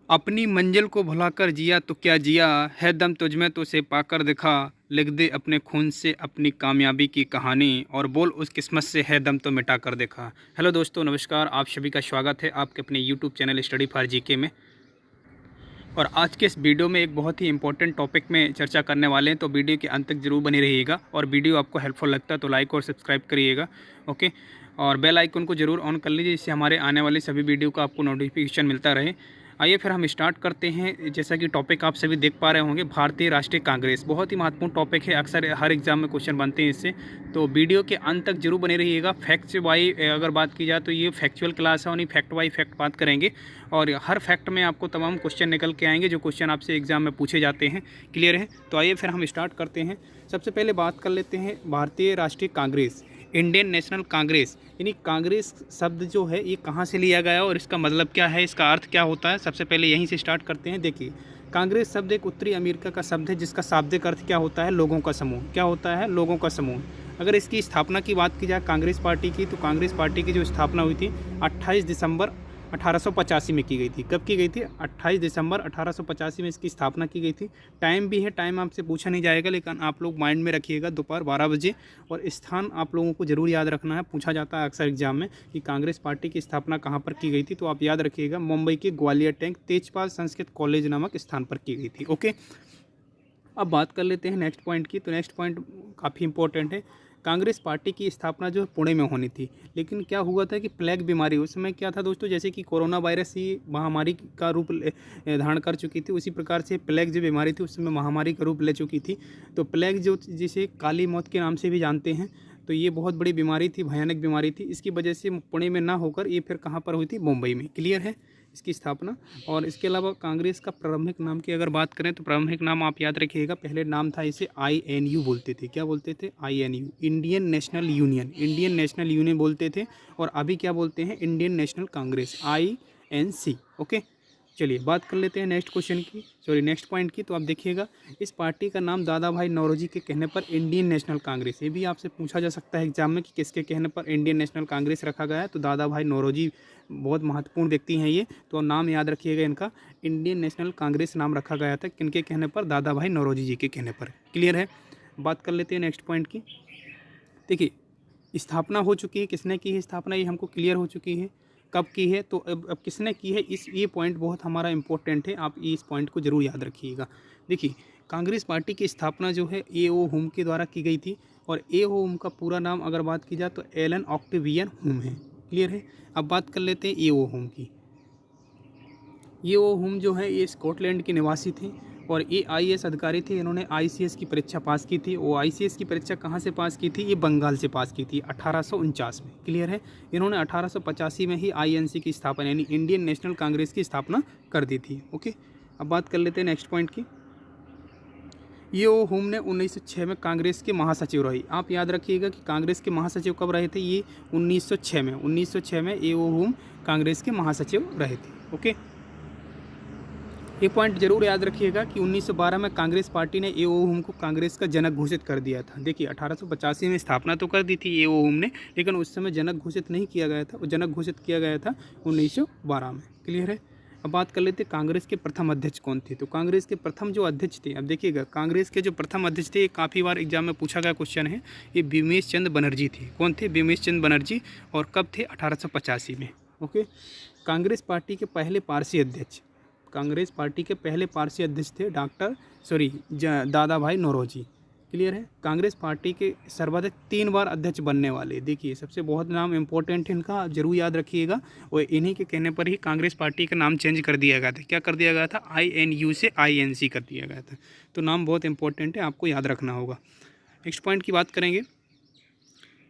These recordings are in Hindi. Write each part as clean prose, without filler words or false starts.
अपनी मंजिल को भुलाकर जिया तो क्या जिया, है दम तुझमें तो उसे पाकर दिखा। लिख दे अपने खून से अपनी कामयाबी की कहानी और बोल उस किस्मत से है दम तो मिटा कर दिखा। हेलो दोस्तों, नमस्कार। आप सभी का स्वागत है आपके अपने YouTube channel study for GK में। और आज के इस वीडियो में एक बहुत ही इंपॉर्टेंट टॉपिक में चर्चा करने वाले हैं, तो वीडियो के अंत तक जरूर बने रहिएगा। और वीडियो आपको हेल्पफुल लगता है तो लाइक और सब्सक्राइब करिएगा, ओके। और बेल आइकन को जरूर ऑन कर लीजिए, जिससे हमारे आने वाले सभी वीडियो का आपको नोटिफिकेशन मिलता रहे। आइए फिर हम स्टार्ट करते हैं। जैसा कि टॉपिक आप सभी देख पा रहे होंगे, भारतीय राष्ट्रीय कांग्रेस बहुत ही महत्वपूर्ण टॉपिक है, अक्सर हर एग्जाम में क्वेश्चन बनते हैं इससे। तो वीडियो के अंत तक जरूर बने रहिएगा। फैक्ट्स वाई अगर बात की जाए तो ये फैक्चुअल क्लास है, और नहीं फैक्ट वाई फैक्ट बात करेंगे। और हर फैक्ट में आपको तमाम क्वेश्चन निकल के आएंगे जो क्वेश्चन आपसे एग्जाम में पूछे जाते हैं। क्लियर है? तो आइए फिर हम स्टार्ट करते हैं। सबसे पहले बात कर लेते हैं भारतीय राष्ट्रीय कांग्रेस, इंडियन नेशनल कांग्रेस। यानी कांग्रेस शब्द जो है ये कहाँ से लिया गया और इसका मतलब क्या है, इसका अर्थ क्या होता है, सबसे पहले यहीं से स्टार्ट करते हैं। देखिए, कांग्रेस शब्द एक उत्तरी अमेरिका का शब्द है, जिसका शाब्दिक अर्थ क्या होता है, लोगों का समूह। क्या होता है? लोगों का समूह। अगर इसकी स्थापना की बात की जाए कांग्रेस पार्टी की, तो कांग्रेस पार्टी की जो स्थापना हुई थी 28 दिसंबर 1885 में की गई थी। कब की गई थी? 28 दिसंबर 1885 में इसकी स्थापना की गई थी। टाइम भी है, टाइम आपसे पूछा नहीं जाएगा, लेकिन आप लोग माइंड में रखिएगा, दोपहर 12 बजे। और स्थान आप लोगों को जरूर याद रखना है, पूछा जाता है अक्सर एग्जाम में कि कांग्रेस पार्टी की स्थापना कहाँ पर की गई थी, तो आप याद रखिएगा, मुंबई के ग्वालियर टैंक तेजपाल संस्कृत कॉलेज नामक स्थान पर की गई थी, ओके। अब बात कर लेते हैं नेक्स्ट पॉइंट की। तो नेक्स्ट पॉइंट काफ़ी इंपॉर्टेंट है। कांग्रेस पार्टी की स्थापना जो है पुणे में होनी थी, लेकिन क्या हुआ था कि प्लेग बीमारी, उस समय क्या था दोस्तों, जैसे कि कोरोना वायरस ही महामारी का रूप धारण कर चुकी थी, उसी प्रकार से प्लेग जो बीमारी थी उस समय महामारी का रूप ले चुकी थी। तो प्लेग जो जिसे काली मौत के नाम से भी जानते हैं, तो ये बहुत बड़ी बीमारी थी, भयानक बीमारी थी। इसकी वजह से पुणे में ना होकर ये फिर कहाँ पर हुई थी? मुंबई में। क्लियर है इसकी स्थापना। और इसके अलावा कांग्रेस का प्रारंभिक नाम की अगर बात करें तो प्रारंभिक नाम आप याद रखिएगा, पहले नाम था इसे INU बोलते थे। क्या बोलते थे? INU, Indian national union. Indian national union बोलते थे। और अभी क्या बोलते हैं? Indian national Congress, INC, okay. चलिए बात कर लेते हैं नेक्स्ट क्वेश्चन की, सॉरी नेक्स्ट पॉइंट की। तो आप देखिएगा, इस पार्टी का नाम दादा भाई नौरोजी के कहने पर इंडियन नेशनल कांग्रेस, ये भी आपसे पूछा जा सकता है एग्जाम में कि किसके कहने पर इंडियन नेशनल कांग्रेस रखा गया है। तो दादा भाई नौरोजी बहुत महत्वपूर्ण व्यक्ति हैं ये, तो नाम याद रखिएगा इनका, इंडियन नेशनल कांग्रेस नाम रखा गया था किनके कहने पर? दादा भाई नौरोजी जी के कहने पर। क्लियर है? बात कर लेते हैं नेक्स्ट पॉइंट की। देखिए, स्थापना हो चुकी है, किसने की है स्थापना, ये हमको क्लियर हो चुकी है। कब की है? तो अब किसने की है, इस ये पॉइंट बहुत हमारा इंपॉर्टेंट है, आप इस पॉइंट को जरूर याद रखिएगा। देखिए, कांग्रेस पार्टी की स्थापना जो है A.O. हुम के द्वारा की गई थी। और A.O. हुम का पूरा नाम अगर बात की जाए तो एलन ऑक्टेवियन हुम है। क्लियर है? अब बात कर लेते हैं A.O. हुम की। A.O. हुम जो है ये स्कॉटलैंड के निवासी थे और ये IAS अधिकारी थे। इन्होंने ICS की परीक्षा पास की थी। वो ICS की परीक्षा कहाँ से पास की थी? ये बंगाल से पास की थी 1849 में। क्लियर है? इन्होंने 1885 में ही INC की स्थापना यानी इंडियन नेशनल कांग्रेस की स्थापना कर दी थी, ओके। अब बात कर लेते हैं नेक्स्ट पॉइंट की। A.O. हुम ने 1906 में कांग्रेस के महासचिव रही। आप याद रखिएगा कि कांग्रेस के महासचिव कब रहे थे? ये 1906 में। 1906 में A.O. हुम कांग्रेस के महासचिव रहे थे, ओके। ये पॉइंट जरूर याद रखिएगा कि 1912 में कांग्रेस पार्टी ने A.O. हुम को कांग्रेस का जनक घोषित कर दिया था। देखिए, 1885 में स्थापना तो कर दी थी A.O. हुम ने, लेकिन उस समय जनक घोषित नहीं किया गया था, वो जनक घोषित किया गया था 1912 में। क्लियर है? अब बात कर लेते हैं कांग्रेस के प्रथम अध्यक्ष कौन थे। तो कांग्रेस के प्रथम जो अध्यक्ष थे, अब देखिएगा, कांग्रेस के जो प्रथम अध्यक्ष थे, काफ़ी बार एग्जाम में पूछा गया क्वेश्चन है, ये बिमेश चंद्र बनर्जी थे। कौन थे? बिमेश चंद्र बनर्जी। और कब थे? 1885 में, ओके। कांग्रेस पार्टी के पहले पारसी अध्यक्ष, कांग्रेस पार्टी के पहले पारसी अध्यक्ष थे दादा भाई नौरोजी। क्लियर है? कांग्रेस पार्टी के सर्वाधिक 3 बार अध्यक्ष बनने वाले, देखिए सबसे बहुत नाम इंपॉर्टेंट है इनका, जरूर याद रखिएगा। और इन्हीं के कहने पर ही कांग्रेस पार्टी का नाम चेंज कर दिया गया था। क्या कर दिया गया था? INU से INC कर दिया गया था। तो नाम बहुत इंपॉर्टेंट है, आपको याद रखना होगा। नेक्स्ट पॉइंट की बात करेंगे,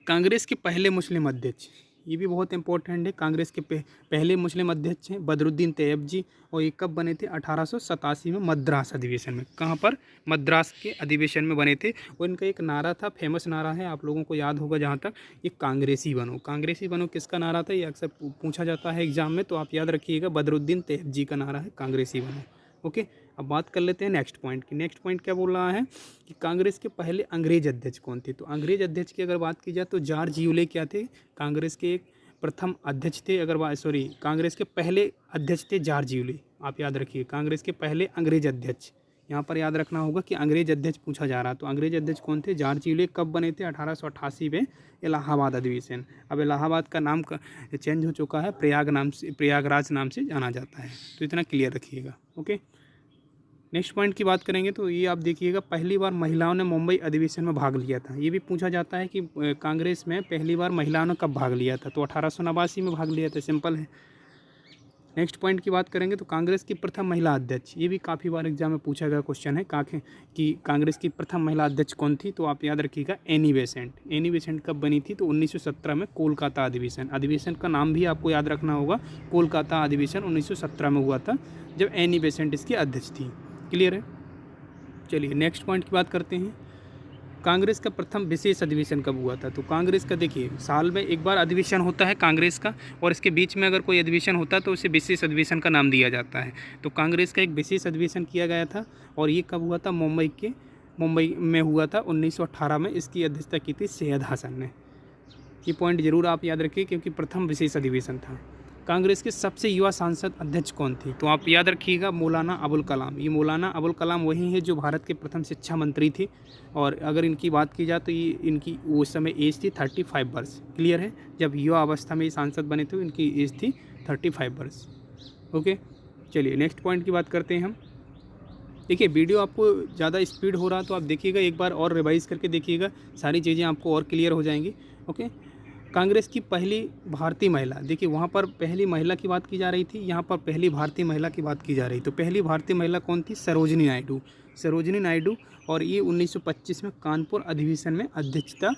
कांग्रेस के पहले मुस्लिम अध्यक्ष, ये भी बहुत इंपॉर्टेंट है। कांग्रेस के पहले मुस्लिम अध्यक्ष हैं बदरुद्दीन तैयब जी। और ये कब बने थे? 1887 में मद्रास अधिवेशन में। कहाँ पर? मद्रास के अधिवेशन में बने थे। और इनका एक नारा था, फेमस नारा है, आप लोगों को याद होगा जहाँ तक, ये कांग्रेसी बनो। कांग्रेसी बनो किसका नारा था? ये अक्सर पूछा जाता है एग्जाम में, तो आप याद रखिएगा, बदरुद्दीन तैयब जी का नारा है कांग्रेसी बनो, ओके। अब बात कर लेते हैं नेक्स्ट पॉइंट की। नेक्स्ट पॉइंट क्या बोल रहा है कि कांग्रेस के पहले अंग्रेज अध्यक्ष कौन थे। तो अंग्रेज अध्यक्ष की अगर बात की जाए तो जॉर्ज यूले क्या थे? कांग्रेस के एक प्रथम अध्यक्ष थे। कांग्रेस के पहले अध्यक्ष थे जॉर्ज यूले, आप याद रखिए, कांग्रेस के पहले अंग्रेज अध्यक्ष। यहाँ पर याद रखना होगा कि अंग्रेज अध्यक्ष पूछा जा रहा, तो अंग्रेज अध्यक्ष कौन थे? George Yule. कब बने थे? 1888 में इलाहाबाद अधिवेशन। अब इलाहाबाद का नाम चेंज हो चुका है, प्रयागराज नाम से जाना जाता है। तो इतना क्लियर रखिएगा। ओके, नेक्स्ट पॉइंट की बात करेंगे तो ये आप देखिएगा, पहली बार महिलाओं ने मुंबई अधिवेशन में भाग लिया था। ये भी पूछा जाता है कि कांग्रेस में पहली बार महिलाओं ने कब भाग लिया था? तो 1889 में भाग लिया था, सिंपल है। नेक्स्ट पॉइंट की बात करेंगे तो कांग्रेस की प्रथम महिला अध्यक्ष। ये भी काफ़ी बार एग्जाम में पूछा गया क्वेश्चन है कि कांग्रेस की प्रथम महिला अध्यक्ष कौन थी? तो आप याद रखिएगा, एनी बेसेंट। एनी बेसेंट कब बनी थी? तो 1917 में कोलकाता अधिवेशन। अधिवेशन का नाम भी आपको याद रखना होगा, कोलकाता अधिवेशन 1917 में हुआ था, जब एनी बेसेंट इसकी अध्यक्ष थी। क्लियर है? चलिए नेक्स्ट पॉइंट की बात करते हैं। कांग्रेस का प्रथम विशेष अधिवेशन कब हुआ था? तो कांग्रेस का देखिए, साल में एक बार अधिवेशन होता है कांग्रेस का, और इसके बीच में अगर कोई अधिवेशन होता है तो उसे विशेष अधिवेशन का नाम दिया जाता है। तो कांग्रेस का एक विशेष अधिवेशन किया गया था, और ये कब हुआ था? मुंबई में हुआ था 1918 में। इसकी अध्यक्षता की थी सैयद हसन ने। ये पॉइंट जरूर आप याद रखिए, क्योंकि प्रथम विशेष अधिवेशन था। कांग्रेस के सबसे युवा सांसद अध्यक्ष कौन थी? तो आप याद रखिएगा, मौलाना अबुल कलाम। ये मौलाना अबुल कलाम वही है जो भारत के प्रथम शिक्षा मंत्री थे, और अगर इनकी बात की जाए तो ये इनकी उस समय एज थी 35 वर्ष। क्लियर है? जब युवा अवस्था में ये सांसद बने थे इनकी एज थी 35 वर्ष। ओके, चलिए नेक्स्ट पॉइंट की बात करते हैं हम। देखिए, वीडियो आपको ज़्यादा स्पीड हो रहा तो आप देखिएगा, एक बार और रिवाइज करके देखिएगा, सारी चीज़ें आपको और क्लियर हो जाएंगी। ओके, कांग्रेस की पहली भारतीय महिला। देखिए, वहाँ पर पहली महिला की बात की जा रही थी, यहाँ पर पहली भारतीय महिला की बात की जा रही। तो पहली भारतीय महिला कौन थी? सरोजिनी नायडू। सरोजिनी नायडू, और ये 1925 में कानपुर अधिवेशन में अध्यक्षता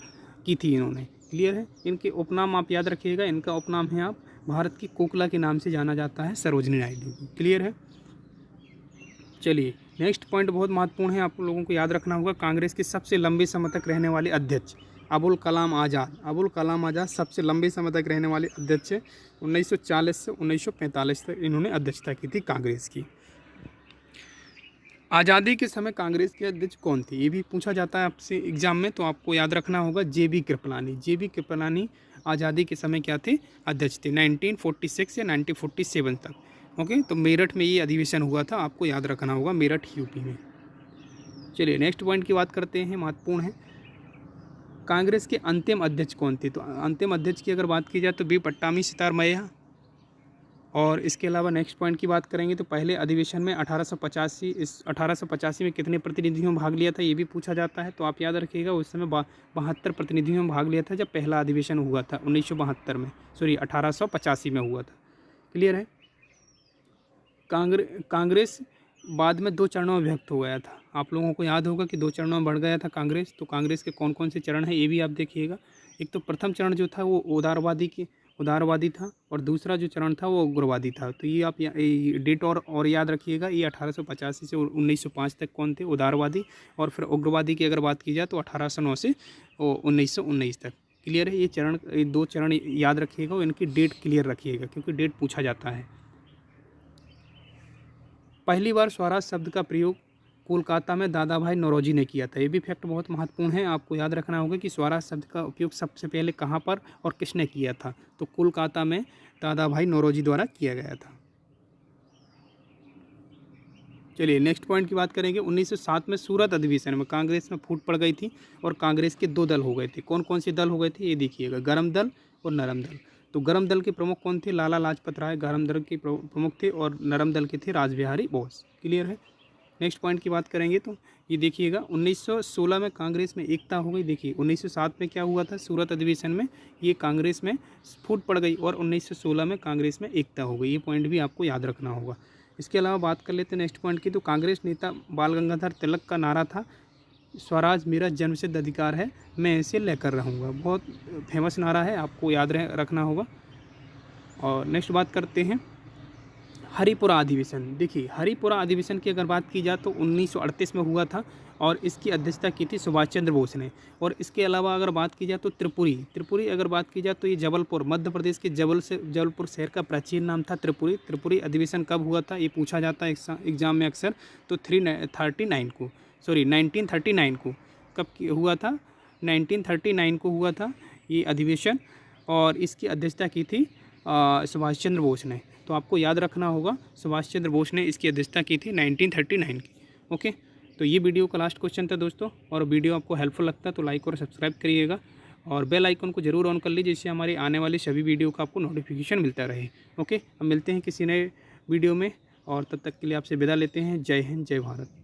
की थी इन्होंने। क्लियर है? इनके उपनाम आप याद रखिएगा, इनका उपनाम है आप भारत की कोकला के नाम से जाना जाता है सरोजिनी नायडू को। क्लियर है? चलिए नेक्स्ट पॉइंट बहुत महत्वपूर्ण है, आप लोगों को याद रखना होगा। कांग्रेस के सबसे लंबे समय तक रहने वाले अध्यक्ष अबुल कलाम आज़ाद। अबुल कलाम आज़ाद सबसे लंबे समय तक रहने वाले अध्यक्ष है। 1940 से 1945 तक इन्होंने अध्यक्षता की थी कांग्रेस की। आज़ादी के समय कांग्रेस के अध्यक्ष कौन थे? ये भी पूछा जाता है आपसे एग्जाम में, तो आपको याद रखना होगा, JB कृपलानी। JB कृपलानी आज़ादी के समय क्या थे? अध्यक्ष थे, 1946 से 1947 तक। ओके, तो मेरठ में ये अधिवेशन हुआ था, आपको याद रखना होगा, मेरठ यूपी में। चलिए नेक्स्ट पॉइंट की बात करते हैं, महत्वपूर्ण है। कांग्रेस के अंतिम अध्यक्ष कौन थे? तो अंतिम अध्यक्ष की अगर बात की जाए तो बी पट्टामी सितार मैया। और इसके अलावा नेक्स्ट पॉइंट की बात करेंगे तो पहले अधिवेशन में 1885 में कितने प्रतिनिधियों ने भाग लिया था? ये भी पूछा जाता है, तो आप याद रखिएगा, उस समय 72 प्रतिनिधियों ने भाग लिया था जब पहला अधिवेशन हुआ था 1972 में, 1885 में हुआ था। क्लियर है? कांग्रेस बाद में 2 चरणों में विभक्त हो गया था। आप लोगों को याद होगा कि 2 चरणों में बढ़ गया था कांग्रेस। तो कांग्रेस के कौन कौन से चरण हैं ये भी आप देखिएगा। एक तो प्रथम चरण जो था वो उदारवादी था, और दूसरा जो चरण था वो उग्रवादी था। तो ये आप डेट और याद रखिएगा, ये 1885 से 1905 तक कौन थे? उदारवादी। और फिर उग्रवादी की अगर बात की जाए तो 1809 से 1919 तक। क्लियर है? ये 2 चरण याद रखिएगा, और इनकी डेट क्लियर रखिएगा, क्योंकि डेट पूछा जाता है। पहली बार स्वराज शब्द का प्रयोग कोलकाता में दादा भाई नौरोजी ने किया था। ये भी फैक्ट बहुत महत्वपूर्ण है, आपको याद रखना होगा कि स्वराज शब्द का उपयोग सबसे पहले कहाँ पर और किसने किया था? तो कोलकाता में दादा भाई नौरोजी द्वारा किया गया था। चलिए नेक्स्ट पॉइंट की बात करेंगे। 1907 में सूरत अधिवेशन में कांग्रेस में फूट पड़ गई थी, और कांग्रेस के 2 दल हो गए थे। कौन कौन से दल हो गए थे ये देखिएगा, गरम दल और नरम दल। तो गरम दल के प्रमुख कौन थे? लाला लाजपत राय गरम दल के प्रमुख थे, और नरम दल के थे रासबिहारी बोस। क्लियर है? नेक्स्ट पॉइंट की बात करेंगे तो ये देखिएगा, 1916 में कांग्रेस में एकता हो गई। देखिए 1907 में क्या हुआ था? सूरत अधिवेशन में ये कांग्रेस में फूट पड़ गई, और 1916 में कांग्रेस में एकता हो गई। ये पॉइंट भी आपको याद रखना होगा। इसके अलावा बात कर लेते हैं नेक्स्ट पॉइंट की। तो कांग्रेस नेता बाल गंगाधर तिलक का नारा था, स्वराज मेरा जन्मसिद्ध अधिकार है, मैं इसे लेकर रहूँगा। बहुत फेमस नारा है, आपको याद रखना होगा। और नेक्स्ट बात करते हैं हरिपुरा अधिवेशन। देखिए हरिपुरा अधिवेशन की अगर बात की जाए तो 1938 में हुआ था, और इसकी अध्यक्षता की थी सुभाष चंद्र बोस ने। और इसके अलावा अगर बात की जाए तो त्रिपुरी अगर बात की जाए तो ये जबलपुर, मध्य प्रदेश के जबलपुर शहर का प्राचीन नाम था त्रिपुरी अधिवेशन कब हुआ था ये पूछा जाता है एग्जाम में अक्सर। तो 1939 को कब हुआ था? 1939 को हुआ था ये अधिवेशन, और इसकी अध्यक्षता की थी सुभाष चंद्र बोस ने। तो तो आपको याद रखना होगा सुभाष चंद्र बोस ने इसकी अध्यक्षता की थी 1939 की। ओके, तो ये वीडियो का लास्ट क्वेश्चन था दोस्तों, और वीडियो आपको हेल्पफुल लगता है तो लाइक और सब्सक्राइब करिएगा और बेल आइकन को जरूर ऑन कर लीजिए, जिससे हमारी आने वाली सभी वीडियो का आपको नोटिफिकेशन मिलता रहे। ओके, हम मिलते हैं किसी नए वीडियो में, और तब तक के लिए आपसे विदा लेते हैं। जय हिंद, जय भारत।